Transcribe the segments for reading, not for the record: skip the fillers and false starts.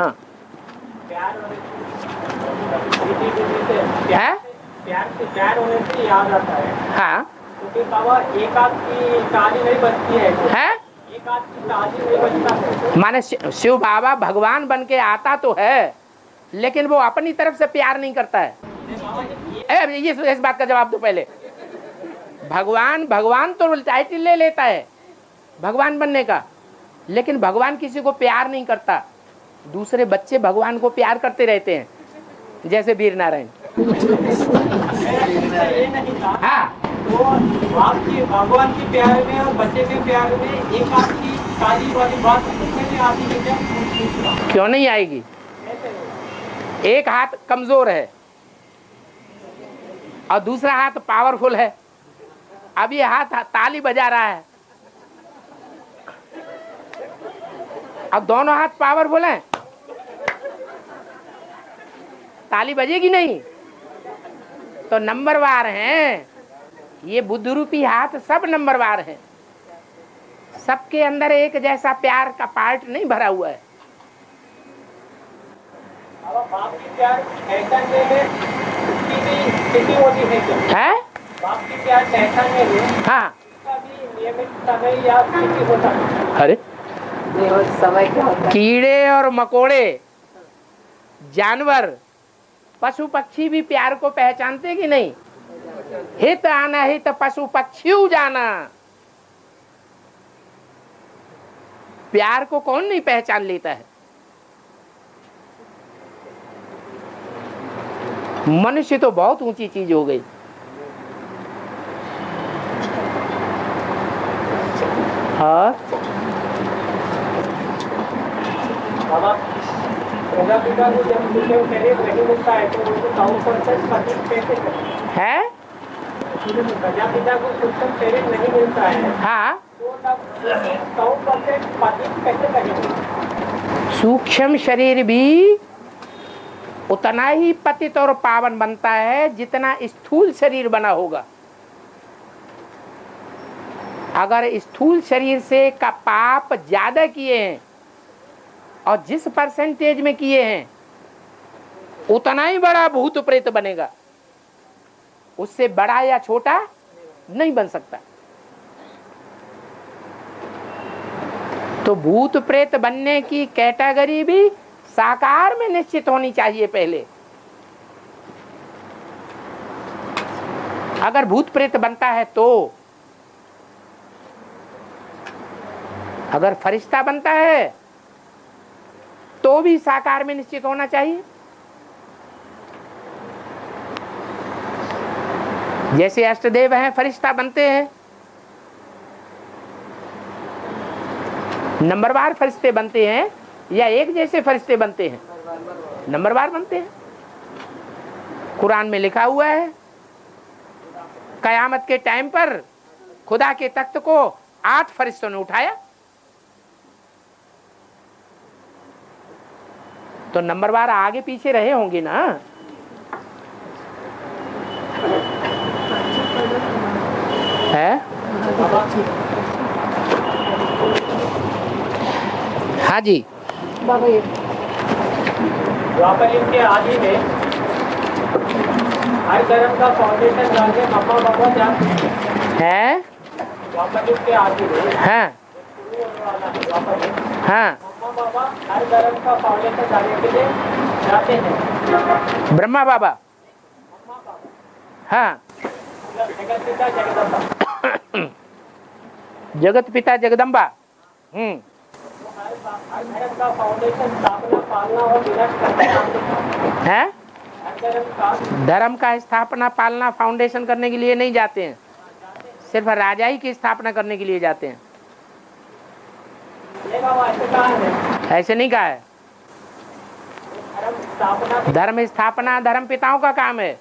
हाँ प्यार होने से याद आता है। हाँ क्योंकि बाबा एक आध की ताली नहीं बचती है, एक आध की ताली नहीं बचता है। माने शिव बाबा भगवान बन के आता तो है, लेकिन वो अपनी तरफ से प्यार नहीं करता है। ये इस बात का जवाब दो पहले। भगवान तो टाइटल ले लेता है भगवान बनने का, लेकिन भगवान किसी को प्यार नहीं करता। दूसरे बच्चे भगवान को प्यार करते रहते हैं, जैसे वीर नारायण। हाँ, तो आपकी भगवान के प्यार में और बच्चे के प्यार में एक आपकी ताली वाली बात नहीं आती है क्या? क्यों नहीं आएगी? एक हाथ कमजोर है और दूसरा हाथ पावरफुल है। अब ये हाथ ताली बजा रहा है, अब दोनों हाथ पावरफुल हैं, ताली बजेगी नहीं। तो नंबरवार हैं ये बुद्ध रूपी हाथ, सब नंबरवार हैं। सबके अंदर एक जैसा प्यार का पार्ट नहीं भरा हुआ है। बाप की प्यार पहचानने में उसकी भी स्थिति होती है क्या? बाप की प्यार पहचानने में हाँ, उसका भी नियमित समय या स्थिति होता है? अरे समय क्या होता है? कीड़े और मकोड़े, जानवर, पशु पक्षी भी प्यार को पहचानते कि नहीं? हित आना हित पशु पक्षी जाना। प्यार को कौन नहीं पहचान लेता है? मनुष्य तो बहुत ऊंची चीज हो गई। हाँ बाबा, प्रजापिता को जब शरीर नहीं मिलता है तो उनको 100% पतित कैसे करें? है, प्रजापिता को सूक्ष्म शरीर नहीं मिलता है हाँ, तो तब 100% पतित कैसे करेंगे? सूक्ष्म शरीर भी उतना ही पतित और पावन बनता है जितना स्थूल शरीर बना होगा। अगर स्थूल शरीर से का पाप ज्यादा किए हैं और जिस परसेंटेज में किए हैं उतना ही बड़ा भूत प्रेत बनेगा, उससे बड़ा या छोटा नहीं बन सकता। तो भूत प्रेत बनने की कैटेगरी भी साकार में निश्चित होनी चाहिए पहले। अगर भूत प्रेत बनता है तो, अगर फरिश्ता बनता है तो भी साकार में निश्चित होना चाहिए। जैसे अष्टदेव हैं, फरिश्ता बनते हैं, नंबरवार फरिश्ते बनते हैं या एक जैसे फरिश्ते बनते हैं? नंबरवार बनते हैं। कुरान में लिखा हुआ है कयामत के टाइम पर खुदा के तख्त को 8 फरिश्तों ने उठाया। तो नंबरवार आगे पीछे रहे होंगे ना। है? हाँ जी। द्वापर युग के आदि में हर धर्म का फाउंडेशन डालकर मम्मा पापा जाते हैं। द्वापर युग के आदि में हाँ शुरू होने वाला है द्वापर युग, हाँ, मम्मा पापा हर धर्म का फाउंडेशन डालने के लिए जाते हैं। ब्रह्मा बाबा, मम्मा पापा हाँ, जगत पिता जगदम्बा, जगत पिता जगदम्बा। हर धर्म का फाउंडेशन स्थापना पालना और विनाश करते है। हर धर्म का धर्म का स्थापना पालना फाउंडेशन करने के लिए नहीं जाते हैं, सिर्फ राजा ही की स्थापना करने के लिए जाते हैं। ये बाबा ऐसे कहा है, ऐसे नहीं कहा है। धर्म स्थापना धर्म पिताओं का काम है।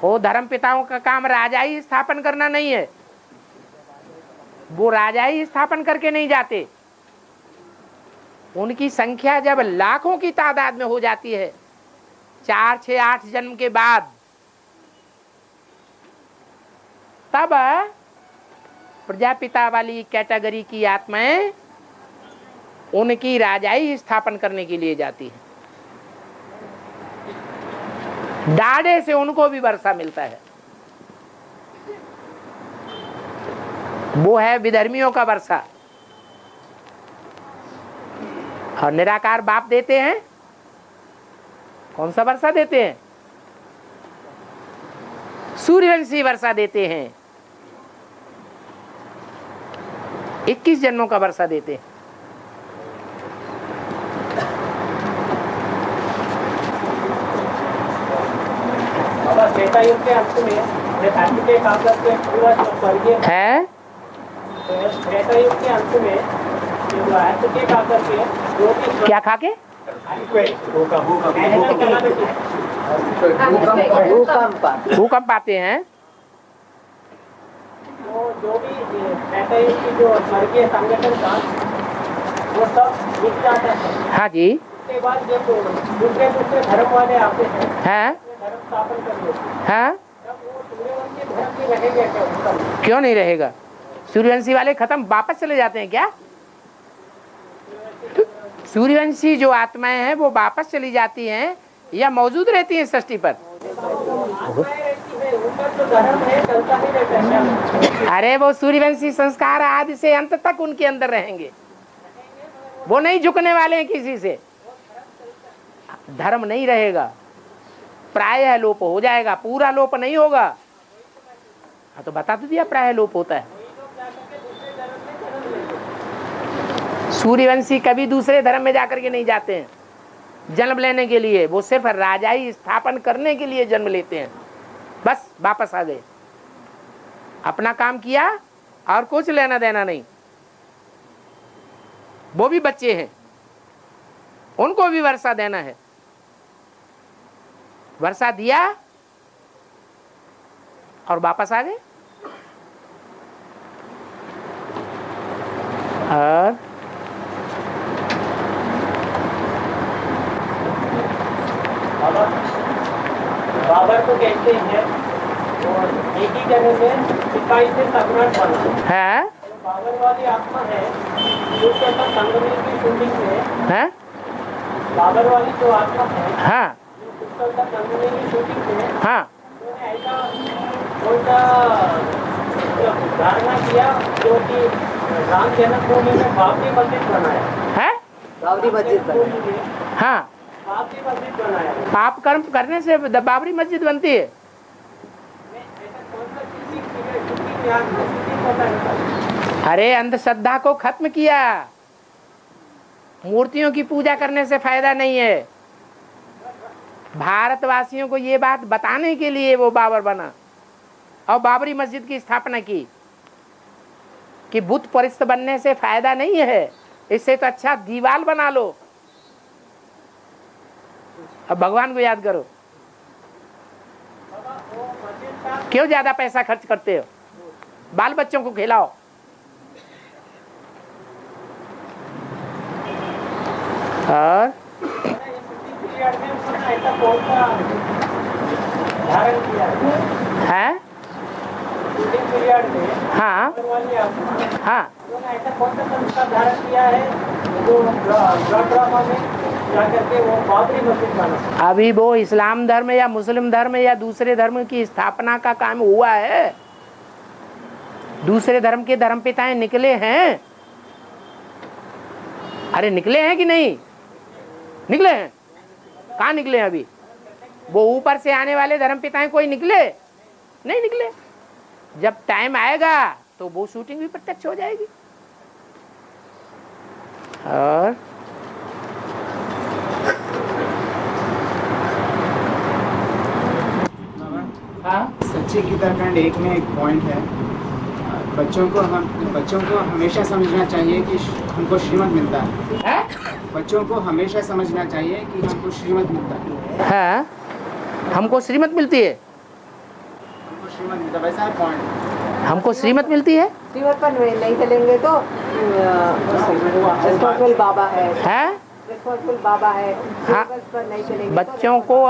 वो धर्म पिताओं का काम राजा ही स्थापन करना नहीं है, वो राजा ही स्थापन करके नहीं जाते। उनकी संख्या जब लाखों की तादाद में हो जाती है 4, 6, 8 जन्म के बाद, तब प्रजापिता वाली कैटेगरी की आत्माएं उनकी राजाई स्थापन करने के लिए जाती है। डाढ़े से उनको भी वर्षा मिलता है। वो है विधर्मियों का वर्षा। और निराकार बाप देते हैं, कौन सा वर्षा देते हैं? सूर्यवंशी वर्षा देते हैं। 21 जन्मों का वर्षा देते हैं। बाबा त्रेता युग के अंत में के कागज के पूरा जो स्वर्गीय है, त्रेता युग के अंत में जो के कागज के जो कि क्या खा के? भूकंप आते हैं। तो जो भी त्रेता युग की जो स्वर्गीय संगठन था वो सब मिट जाता है। हाँ जी। उसके बाद जब दूसरे दूसरे धर्म वाले आते हैं, हैं? धर्म स्थापन कर लेते हैं, हाँ? तब वो सूर्यवंशी धर्म में रहेंगे क्या उसका? क्यों नहीं रहेगा? सूर्यवंशी वाले खत्म, वापस चले जाते हैं क्या? सूर्यवंशी जो आत्माएं हैं वो वापस चली जाती हैं या मौजूद रहती हैं सृष्टि पर? अरे वो सूर्यवंशी संस्कार आदि से अंत तक उनके अंदर रहेंगे। वो नहीं झुकने वाले हैं किसी से। धर्म नहीं रहेगा, प्रायः लोप हो जाएगा, पूरा लोप नहीं होगा। हाँ तो बता तो दिया प्रायः लोप होता है। सूर्यवंशी कभी दूसरे धर्म में जाकर के नहीं जाते हैं जन्म लेने के लिए। वो सिर्फ राजाई स्थापन करने के लिए जन्म लेते हैं, बस वापस आ गए, अपना काम किया और कुछ लेना देना नहीं। वो भी बच्चे हैं, उनको भी वर्षा देना है। वर्षा दिया और वापस आ गए। और बाबर को कहते हैं और एक ही जगह से सिपाही से सम्राट बना है। बाबर वाली आत्मा है जो संगमनी की शूटिंग में है। बाबर वाली जो आत्मा है, हाँ जो संगमनी की शूटिंग में हाँ उन्होंने ऐसा उनका धारणा किया जो कि राम जन्मभूमि में बाबरी मस्जिद बनाया है। बाबरी मस्जिद बनाया। हाँ, बाबरी मस्जिद बनाया। पाप कर्म करने से बाबरी मस्जिद बनती है। अरे अंधश्रद्धा को खत्म किया। मूर्तियों की पूजा करने से फायदा नहीं है। भारतवासियों को ये बात बताने के लिए वो बाबर बना और बाबरी मस्जिद की स्थापना की कि बुत परिस्त बनने से फायदा नहीं है, इससे तो अच्छा दीवार बना लो। अब भगवान को याद करो। क्यों ज्यादा पैसा खर्च करते हो? बाल बच्चों को खिलाओ। और है। हाँ हाँ धारण किया है जो ड्रामा में जाकर के वो बाबरी मस्जिद बना। अभी वो इस्लाम धर्म या मुस्लिम धर्म या दूसरे धर्म की स्थापना का काम हुआ है। दूसरे धर्म के धर्मपिताएं निकले हैं। अरे निकले हैं कि नहीं निकले हैं? कहाँ निकले हैं अभी? वो ऊपर से आने वाले धर्मपिताएं कोई निकले नहीं निकले। जब टाइम आएगा तो वो शूटिंग भी प्रत्यक्ष हो जाएगी। और सच्चे गीताकांड 1 में एक पॉइंट है, बच्चों को हमेशा समझना चाहिए कि हमको श्रीमत मिलता है। बच्चों को हमेशा समझना चाहिए कि हमको श्रीमत मिलता है। हाँ, हमको श्रीमत मिलती है। हमको श्रीमत मिलता है, वैसा है पॉइंट। हमको श्रीमत मिलती है। श्रीमत पर नहीं चलेंगे तो रिस्पॉन्सिबल बाबा है। रिस्पॉन्सिबल बाबा है। हाँ, पर नहीं चलेंगे। बच्चों को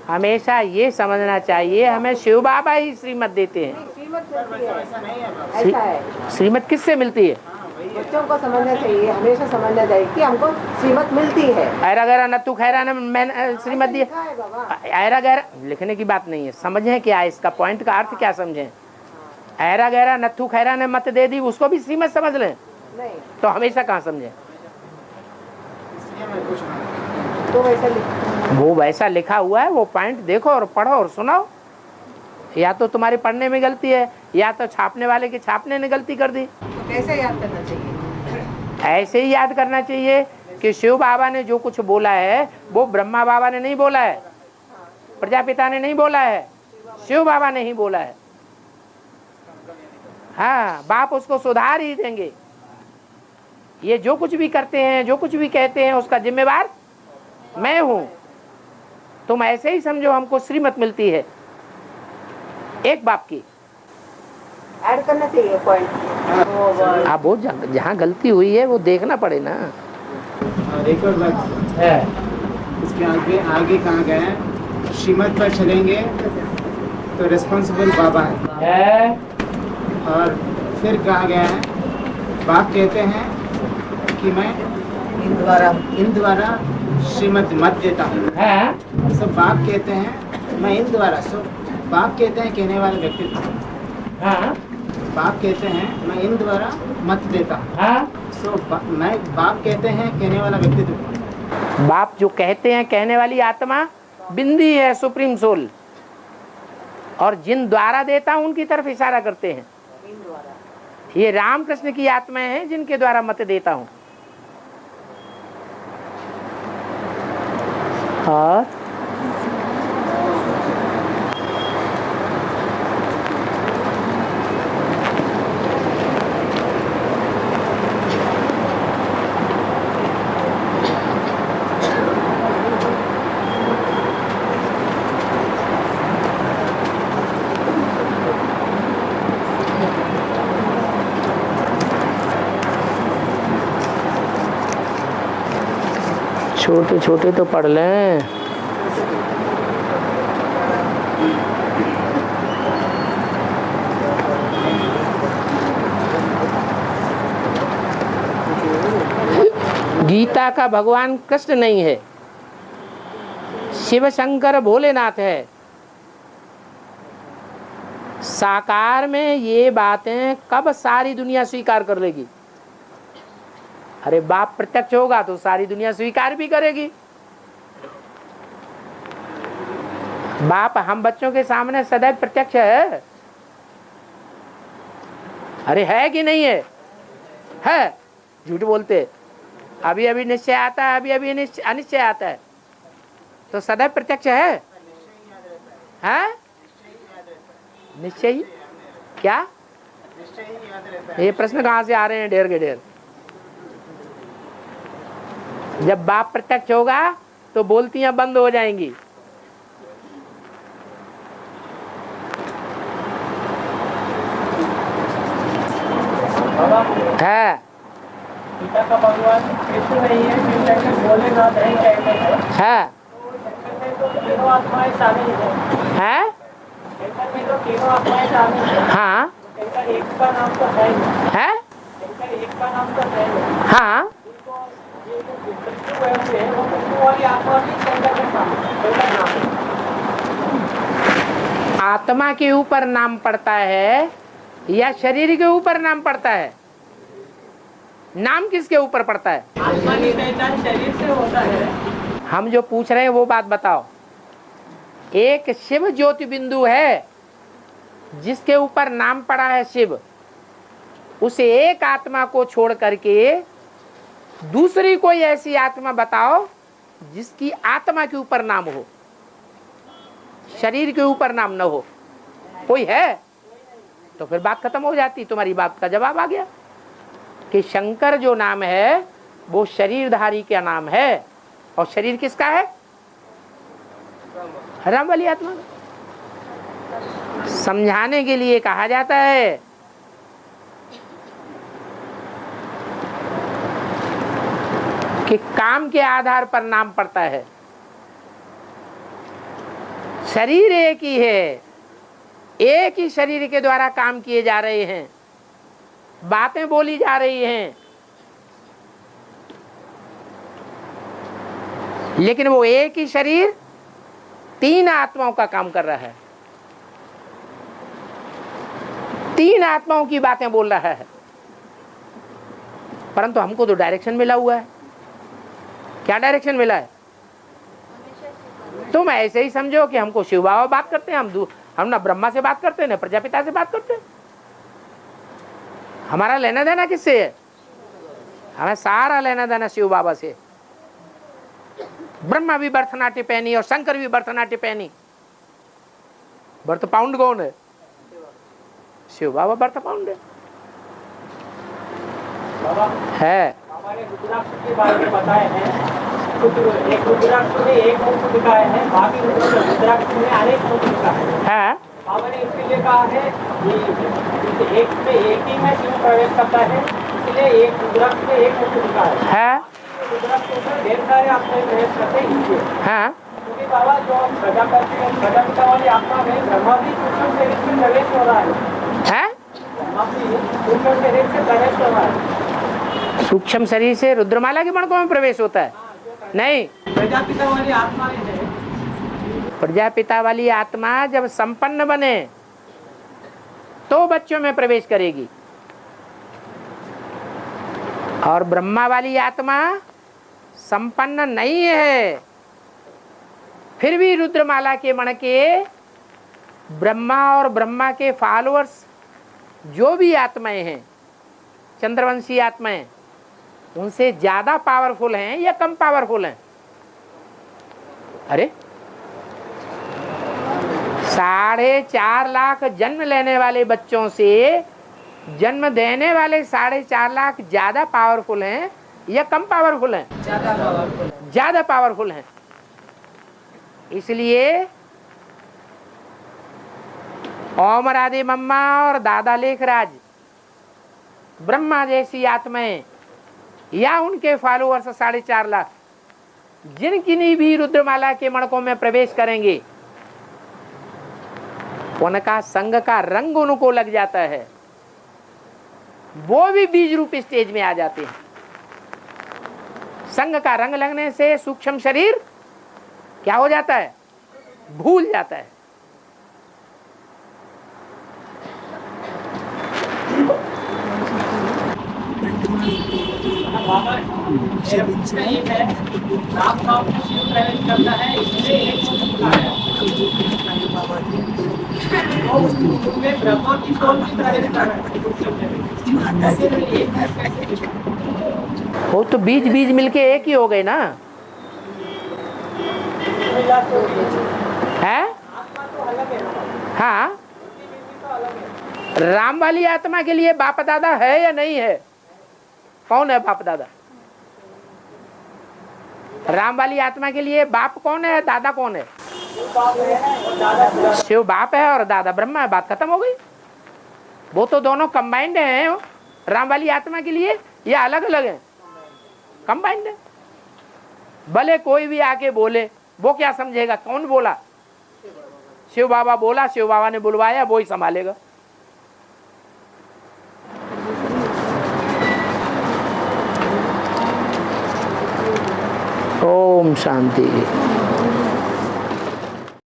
हमेशा ये समझना चाहिए हमें शिव बाबा ही श्रीमत देते हैं। श्रीमत मिलती है। वैसा नहीं है बाबा। ऐसा है। श्रीमत किससे मिलती है? बच्चों को समझना चाहिए, हमेशा समझना चाहिए कि हमको श्रीमत मिलती है। ऐरा गैरा नत्थु खैरा ने मैंने श्रीमत दिया। लिखा है बाबा। ऐरा गैरा लिखने की बात नहीं है, समझें क्या है इसका पॉइंट का अर्थ क्या समझें। ऐरा गैरा नत्थु खैरा ने मत दे दी, उसको भी श्रीमत समझ लें नहीं तो हमेशा कहाँ समझें। इसलिए मैं पूछ रहा हूँ। तो वैसा लिखा वो वैसा लिखा हुआ है, वो पॉइंट देखो और पढ़ो और सुनाओ। या तो तुम्हारी पढ़ने में गलती है, या तो छापने वाले के छापने ने गलती कर दी। कैसे याद करना चाहिए? ऐसे ही याद करना चाहिए कि शिव बाबा ने जो कुछ बोला है वो ब्रह्मा बाबा ने नहीं बोला है, प्रजापिता ने नहीं बोला है, शिव बाबा ने ही बोला है। हाँ, बाप उसको सुधार ही देंगे। ये जो कुछ भी करते हैं, जो कुछ भी कहते हैं, उसका जिम्मेवार मैं हूं। तुम ऐसे ही समझो हमको श्रीमत मिलती है एक बाप की। ऐड करना चाहिए पॉइंट। आप वो जहाँ गलती हुई है वो देखना पड़े ना। और एक और बात है, इसके आगे आगे कहाँ गए हैं, श्रीमत पर चलेंगे तो रिस्पॉन्सिबल बाबा है। और फिर कहा गया है, बाप कहते हैं कि मैं इन द्वारा श्रीमत मत देता हूँ। सब बाप कहते हैं मैं इन द्वारा, बाप कहते हैं कहने वाला व्यक्तित्व। बाप कहते हैं मैं इन द्वारा मत देता हूँ। मैं बाप कहते हैं कहने वाला व्यक्तित्व। बाप जो कहते हैं कहने वाली आत्मा बिंदी है, सुप्रीम सोल, और जिन द्वारा देता हूं उनकी तरफ इशारा करते हैं। ये रामकृष्ण की आत्माएं हैं जिनके द्वारा मत देता हूं। और छोटे छोटे तो पढ़ लें। गीता का भगवान कृष्ण नहीं है, शिव शंकर भोलेनाथ है। साकार में ये बातें कब सारी दुनिया स्वीकार कर लेगी? अरे बाप प्रत्यक्ष होगा तो सारी दुनिया स्वीकार भी करेगी। बाप हम बच्चों के सामने सदैव प्रत्यक्ष है। अरे है कि नहीं है? है, झूठ बोलते। अभी अभी निश्चय आता है, अभी अभी अनिश्चय आता है, तो सदैव प्रत्यक्ष है। हैं? निश्चय ही क्या? ये प्रश्न कहाँ से आ रहे हैं ढेर के ढेर। जब बाप प्रत्यक्ष होगा तो बोलतियां बंद हो जाएंगी। है गीता का भगवान कृष्ण नहीं है, शिव शंकर भोलेनाथ है कहते हैं। है तो तीनों आत्माएं शामिल हैं। शंकर में तो तीनों आत्माएं शामिल हैं। हाँ शंकर एक का नाम तो है ही। है शंकर एक का नाम तो है ही। हाँ आत्मा के ऊपर नाम पड़ता है या शरीर के ऊपर नाम पड़ता है? नाम किसके ऊपर पड़ता है? आत्मा की पहचान शरीर से होता है। हम जो पूछ रहे हैं वो बात बताओ। एक शिव ज्योति बिंदु है जिसके ऊपर नाम पड़ा है शिव, उसे एक आत्मा को छोड़ करके दूसरी कोई ऐसी आत्मा बताओ जिसकी आत्मा के ऊपर नाम हो, शरीर के ऊपर नाम न हो। कोई है? तो फिर बात खत्म हो जाती। तुम्हारी बात का जवाब आ गया कि शंकर जो नाम है वो शरीरधारी का नाम है। और शरीर किसका है? राम वाली आत्मा। समझाने के लिए कहा जाता है कि काम के आधार पर नाम पड़ता है। शरीर एक ही है, एक ही शरीर के द्वारा काम किए जा रहे हैं, बातें बोली जा रही हैं, लेकिन वो एक ही शरीर 3 आत्माओं का काम कर रहा है, 3 आत्माओं की बातें बोल रहा है। परंतु हमको तो डायरेक्शन मिला हुआ है। क्या डायरेक्शन मिला है? तुम ऐसे ही समझो कि हमको शिव बाबा बात करते हैं, हम ना ब्रह्मा से बात करते हैं ना प्रजापिता से बात करते हैं। हमारा लेना देना किससे है? हमें सारा लेना देना शिव बाबा से। ब्रह्मा भी भरतनाट्य पहनी और शंकर भी भरतनाट्य पहनी। भरत पाउंड कौन है? शिव बाबा भरत पाउंड है। हमारे रुद्राक्ष के बारे में बताए हैं, कुछ एक रुद्राक्ष में एक मुख दिखाए हैं, बाकी रुद्राक्ष में अनेक मुख दिखाए हैं। बाबा ने इसके लिए कहा है कि एक ही में शिव प्रवेश करता है, इसलिए एक रुद्राक्ष में एक मुख दिखाया है। रुद्राक्ष में ढेर सारे आत्मा प्रवेश करते हैं। क्योंकि बाबा जो प्रजापिता वाली आत्मा में ब्रह्मा भी सूक्ष्म शरीर से प्रवेश हो रहा है। ब्रह्मा भी सूक्ष्म शरीर से प्रवेश हो रहा है। सूक्ष्म शरीर से रुद्रमाला के मणकों में प्रवेश होता है? नहीं, प्रजापिता वाली आत्मा है। प्रजापिता वाली आत्मा जब संपन्न बने तो बच्चों में प्रवेश करेगी, और ब्रह्मा वाली आत्मा संपन्न नहीं है, फिर भी रुद्रमाला के मणके ब्रह्मा और ब्रह्मा के फॉलोअर्स जो भी आत्माएं हैं, चंद्रवंशी आत्माएं, उनसे ज्यादा पावरफुल हैं या कम पावरफुल हैं? अरे 4.5 लाख जन्म लेने वाले बच्चों से जन्म देने वाले 4.5 लाख ज्यादा पावरफुल हैं या कम पावरफुल हैं? ज्यादा पावरफुल हैं। इसलिए ओम राधे मम्मा और दादा लेखराज, ब्रह्मा जैसी आत्माएं या उनके फॉलोअर्स 4.5 लाख जिनकी भी रुद्रमाला के मणकों में प्रवेश करेंगे, उनका संग का रंग उनको लग जाता है, वो भी बीज रूप स्टेज में आ जाते हैं। संग का रंग लगने से सूक्ष्म शरीर क्या हो जाता है? भूल जाता है। राम नाम में शिव प्रवेश करता है, इसलिए एक मुख आया। उसमें ब्रह्मा की सोल भी प्रवेश कर रहा है। वो तो बीज बीज मिलके एक ही हो गए ना, है? हाँ, राम वाली आत्मा के लिए बाप दादा है या नहीं है? कौन है बाप दादा? राम वाली आत्मा के लिए बाप कौन है, दादा कौन है? शिव बाप है और दादा ब्रह्मा है। बात खत्म हो गई। वो तो दोनों कंबाइंड हैं राम वाली आत्मा के लिए, या अलग अलग है? कंबाइंड है। भले कोई भी आके बोले, वो क्या समझेगा? कौन बोला? शिव बाबा बोला, शिव बाबा ने बुलवाया, वो ही संभालेगा। ओम शांति।